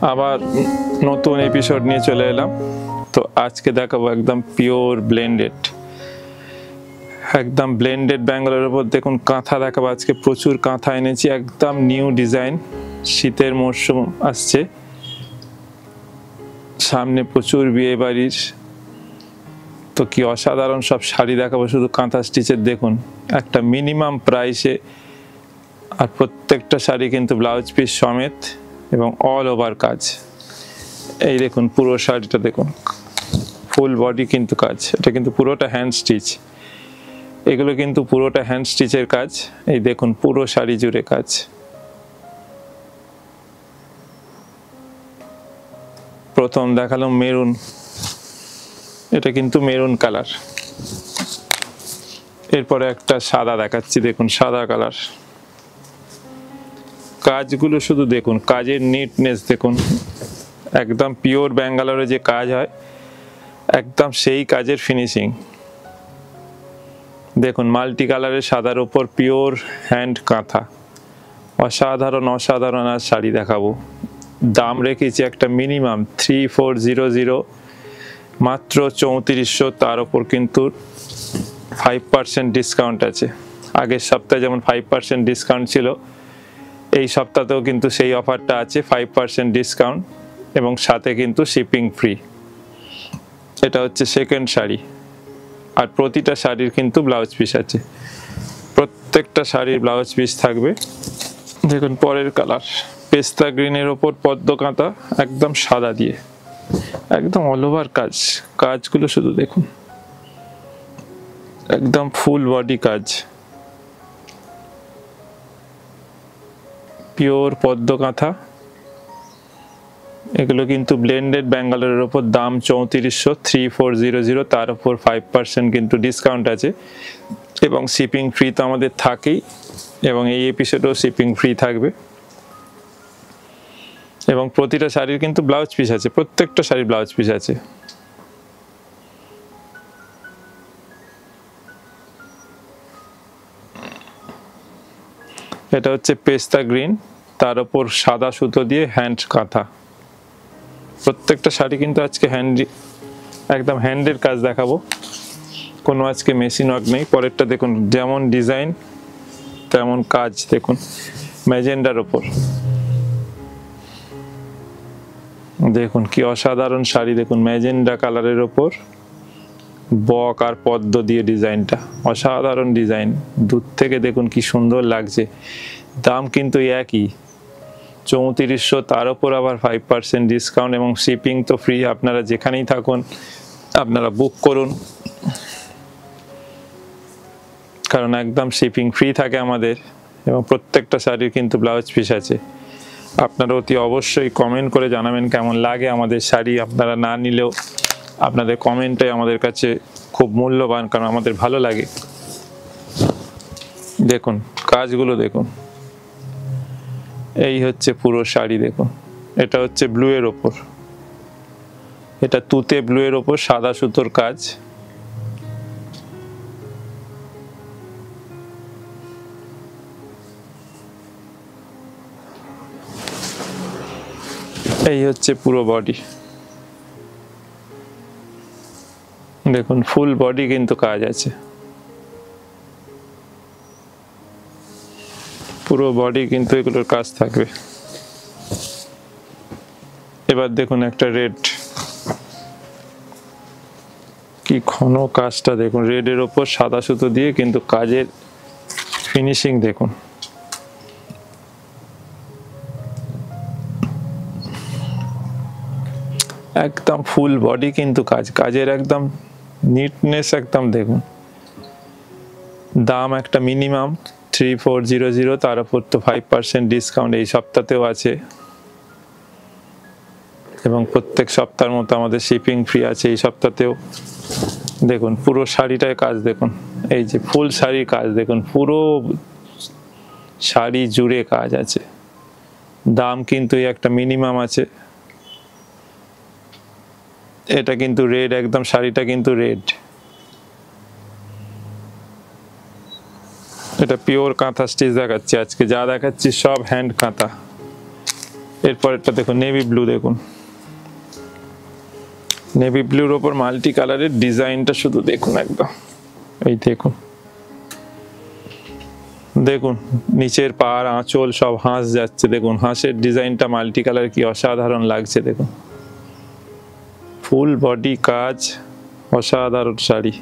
আবার নতুন এপিসোড নিয়ে চলে এলাম। তো আজকে দেখাবো একদম পিওর ব্লেন্ডেড, একদম ব্লেন্ডেড ব্যাঙ্গালোরের উপর দেখুন কাঁথা দেখাবো। আজকে প্রচুর কাঁথা এনেছি, একদম নিউ ডিজাইন। শীতের মরশুম আসছে, সামনে প্রচুর বিয়ে বাড়ির, তো কি অসাধারণ সব শাড়ি দেখাবো শুধু কাঁথা স্টিচের। দেখুন একটা মিনিমাম প্রাইসে, আর প্রত্যেকটা শাড়ি কিন্তু ব্লাউজ পিস সমেত এবং অল ওভার কাজ। এই দেখুন পুরো শাড়িটা দেখুন, ফুল বডি কিন্তু কাজ। এটা কিন্তু পুরোটা হ্যান্ড স্টিচ, এগুলো কিন্তু পুরোটা হ্যান্ড স্টিচের কাজ। এই দেখুন পুরো শাড়ি জুড়ে কাজ। প্রথম দেখালাম মেরুন, এটা কিন্তু মেরুন কালার। এরপরে একটা সাদা দেখাচ্ছি, দেখুন সাদা কালার। কাজগুলো শুধু দেখুন, কাজের নিটনেস দেখুন, একদম পিওর ব্যাঙ্গালোরে যে কাজ হয় একদম সেই কাজের ফিনিশিং দেখুন। মাল্টি কালারের সাদার উপর পিওর হ্যান্ড কাঁথা, অসাধারণ অসাধারণ। আর শাড়ি দেখাবো, দাম রেখেছি একটা মিনিমাম 3400, মাত্র 3400। তার উপর কিন্তু 5% ডিসকাউন্ট আছে। আগের সপ্তাহে যেমন 5% ডিসকাউন্ট ছিল, এই সপ্তাহতেও কিন্তু সেই অফারটা আছে, 5% ডিসকাউন্ট এবং সাথে কিন্তু শিপিং ফ্রি। এটা হচ্ছে সেকেন্ড শাড়ি, আর প্রতিটা শাড়ির কিন্তু ব্লাউজ পিস আছে, প্রত্যেকটা শাড়ির ব্লাউজ পিস থাকবে। দেখুন পরের কালার পেস্তা গ্রিনের ওপর পদ্ম কাঁথা, একদম সাদা দিয়ে, একদম অল ওভার কাজ। কাজগুলো শুধু দেখুন, একদম ফুল বডি কাজ, পিওর পদ্ম কাঁথা। এগুলো কিন্তু ব্লেন্ডেড ব্যাঙ্গালোরের ওপর, দাম 3400, 3400। তার উপর 5% কিন্তু ডিসকাউন্ট আছে এবং শিপিং ফ্রি তো আমাদের থাকেই, এবং এই এপিসোডেও শিপিং ফ্রি থাকবে। এবং প্রতিটা শাড়ির কিন্তু ব্লাউজ পিস আছে, প্রত্যেকটা শাড়ির ব্লাউজ পিস আছে। এটা হচ্ছে পেস্তা গ্রিন, তার উপর সাদা সুতো দিয়ে হ্যান্ড কাঁথা। প্রত্যেকটা শাড়ি কিন্তু আজকে একদম হ্যান্ডের কাজ দেখাবো, কোনো আজকে মেশিন ওয়ার্ক নেই। পরেরটা দেখুন, যেমন ডিজাইন তেমন কাজ। দেখুন ম্যাজেন্ডার ওপর, দেখুন কি অসাধারণ শাড়ি। দেখুন ম্যাজেন্ডা কালারের ওপর বক আর পদ্ম দিয়ে ডিজাইনটা, অসাধারণ ডিজাইন। দূর থেকে দেখুন কি সুন্দর লাগছে। দাম কিন্তু একই, 3400। তার উপর আবার 5% ডিসকাউন্ট এবং শিপিং তো ফ্রি। আপনারা যেখানেই থাকুন আপনারা বুক করুন, কারণ একদম শিপিং ফ্রি থাকে আমাদের, এবং প্রত্যেকটা শাড়ির কিন্তু ব্লাউজ পিস আছে। আপনারা অতি অবশ্যই কমেন্ট করে জানাবেন কেমন লাগে আমাদের শাড়ি। আপনারা না নিলেও আপনাদের কমেন্টটাই আমাদের কাছে খুব মূল্যবান, কারণ আমাদের ভালো লাগে। দেখুন কাজগুলো দেখুন, এই হচ্ছে পুরো শাড়ি। দেখুন এটা হচ্ছে ব্লু এর ওপর, এটা তুতে ব্লু এর ওপর সাদা সুতোর কাজ। এই হচ্ছে পুরো বডি, দেখুন ফুল বডি কিন্তু কাজ আছে, পুরো বডি কিন্তু এগুলোর কাজ থাকবে। এবার দেখুন একটা রেড, কি ঘন কাজটা দেখুন। রেডের ওপর সাদা সুতো দিয়ে কিন্তু কাজের ফিনিশিং দেখুন। একদম ফুল বডি কিন্তু কাজ, কাজের একদম নিটনেস একদম দেখুন। দাম একটা মিনিমাম 3400, তার উপর তো 5% ডিসকাউন্ট এই সপ্তাহতেও আছে, এবং প্রত্যেক সপ্তাহের মতো আমাদের শিপিং ফ্রি আছে এই সপ্তাহতেও। দেখুন পুরো শাড়িটায় কাজ দেখুন, এই যে ফুল শাড়ির কাজ দেখুন, পুরো শাড়ি জুড়ে কাজ আছে। দাম কিন্তু একটা মিনিমাম আছে। এটা কিন্তু রেড, একদম শাড়িটা কিন্তু রেড। এটা পিওর কাঁথা স্টিচ দেখাচ্ছি আজকে, যা দেখাচ্ছি সব হ্যান্ড কাঁথা। এরপরেরটা দেখুন নেভি ব্লু, দেখুন নেভি ব্লুর ওপর মাল্টি কালারের ডিজাইনটা শুধু দেখুন একদম, এই দেখুন দেখুন নিচের পাড় আঁচল সব হাঁস যাচ্ছে, দেখুন হাঁসের ডিজাইনটা মাল্টি কালার কি অসাধারণ লাগছে, দেখুন ফুল বডি কাজ, অসাধারণ শাড়ি।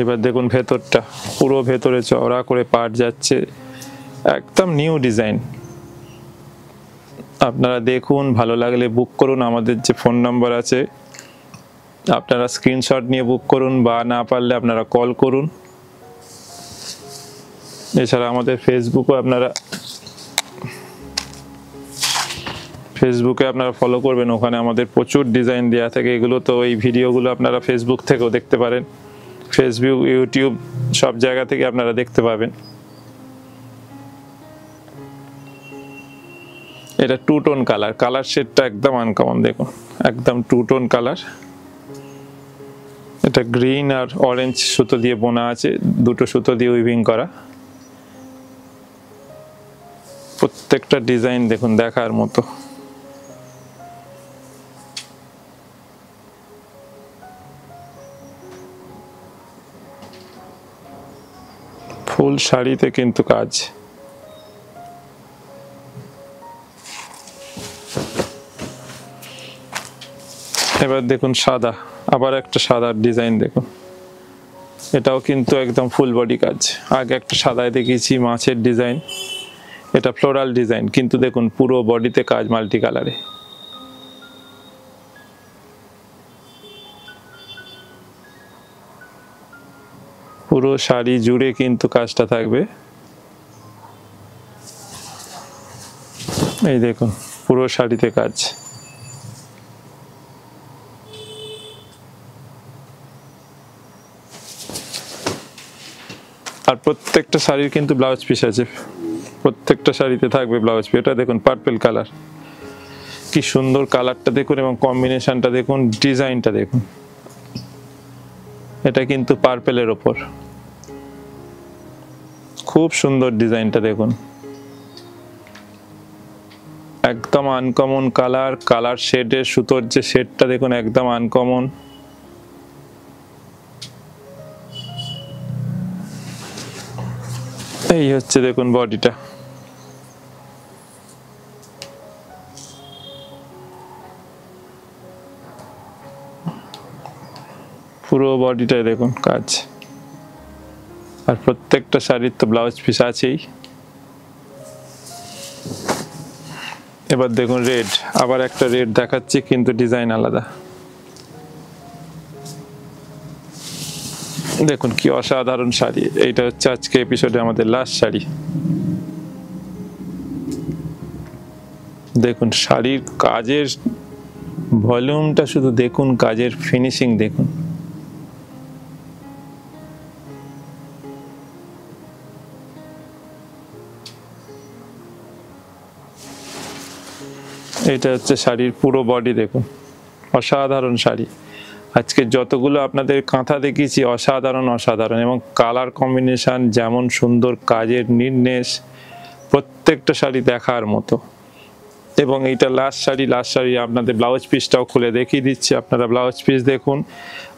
এবার দেখুন ভেতরটা, পুরো ভেতরে চওড়া করে পাট যাচ্ছে, একদম নিউ ডিজাইন। আপনারা দেখুন, ভালো লাগলে বুক করুন, আমাদের যে ফোন নাম্বার আছে আপনারা স্ক্রিনশট নিয়ে বুক করুন, বা না পারলে আপনারা কল করুন। এছাড়া আমাদের ফেসবুকে আপনারা ফলো করবেন, ওখানে আমাদের প্রচুর ডিজাইন দেওয়া থাকে। এগুলো তো এই ভিডিওগুলো আপনারা ফেসবুক থেকেও দেখতে পারেন, ফেসবুক ইউটিউব সব জায়গা থেকে আপনারা দেখতে পাবেন। এটা টু টোন কালার, কালার শেডটা একদম আনকমন, দেখুন একদম টু টোন কালার। এটা গ্রিন আর অরেঞ্জ সুতো দিয়ে বোনা আছে, দুটো সুতো দিয়ে উইভিং করা। প্রত্যেকটা ডিজাইন দেখুন দেখার মতো। ফুল শাড়িতে কিন্তু কাজ। এবার দেখুন সাদা, আবার একটা সাদার ডিজাইন দেখুন, এটাও কিন্তু একদম ফুল বডি কাজ। আগে একটা সাদায় দেখিয়েছি মাছের ডিজাইন, এটা ফ্লোরাল ডিজাইন, কিন্তু দেখুন পুরো বডিতে কাজ মাল্টি কালারে। পুরো শাড়ি জুড়ে কিন্তু কাজটা থাকবে। এই দেখুন পুরো শাড়িতে কাজ। আর প্রত্যেকটা শাড়ির কিন্তু ব্লাউজ পিস আছে, প্রত্যেকটা শাড়িতে থাকবে ব্লাউজ পিস। এটা দেখুন পার্পল কালার, কি সুন্দর কালারটা দেখুন, এবং কম্বিনেশনটা দেখুন, ডিজাইনটা দেখুন। এটা কিন্তু পার্পলের ওপর, খুব সুন্দর ডিজাইনটা দেখুন, একদম আনকমন কালার। কালার শেডের সুতোর যে শেডটা দেখুন একদম আনকমন। এই হচ্ছে দেখুন বডিটা, পুরো বডিটাই দেখুন কাজ। আর প্রত্যেকটা শাড়ির তো ব্লাউজ পিস আছেই। এবার দেখুন রেড, আবার একটা রেড দেখাচ্ছি, কিন্তু ডিজাইন আলাদা। দেখুন কি অসাধারণ শাড়ি। এইটা হচ্ছে আজকে এপিসোডে আমাদের লাস্ট শাড়ি। দেখুন শাড়ির কাজের ভলিউমটা শুধু দেখুন, কাজের ফিনিশিং দেখুন। এটা হচ্ছে শাড়ির পুরো বডি দেখুন, অসাধারণ শাড়ি। আজকে যতগুলো আপনাদের কাঁথা দেখিয়েছি অসাধারণ অসাধারণ, এবং কালার কম্বিনেশন যেমন সুন্দর, কাজের নির্দেশ, প্রত্যেকটা শাড়ি দেখার মতো। এবং এইটা লাস্ট শাড়ি আপনাদের ব্লাউজ পিসটাও খুলে দেখিয়ে দিচ্ছি, আপনারা ব্লাউজ পিস দেখুন।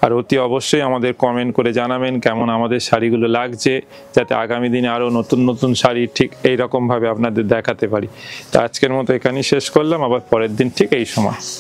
আর অতি অবশ্যই আমাদের কমেন্ট করে জানাবেন কেমন আমাদের শাড়িগুলো লাগছে, যাতে আগামী দিনে আরও নতুন নতুন শাড়ি ঠিক এইরকমভাবে আপনাদের দেখাতে পারি। তো আজকের মতো এখানেই শেষ করলাম, আবার পরের দিন ঠিক এই সময়।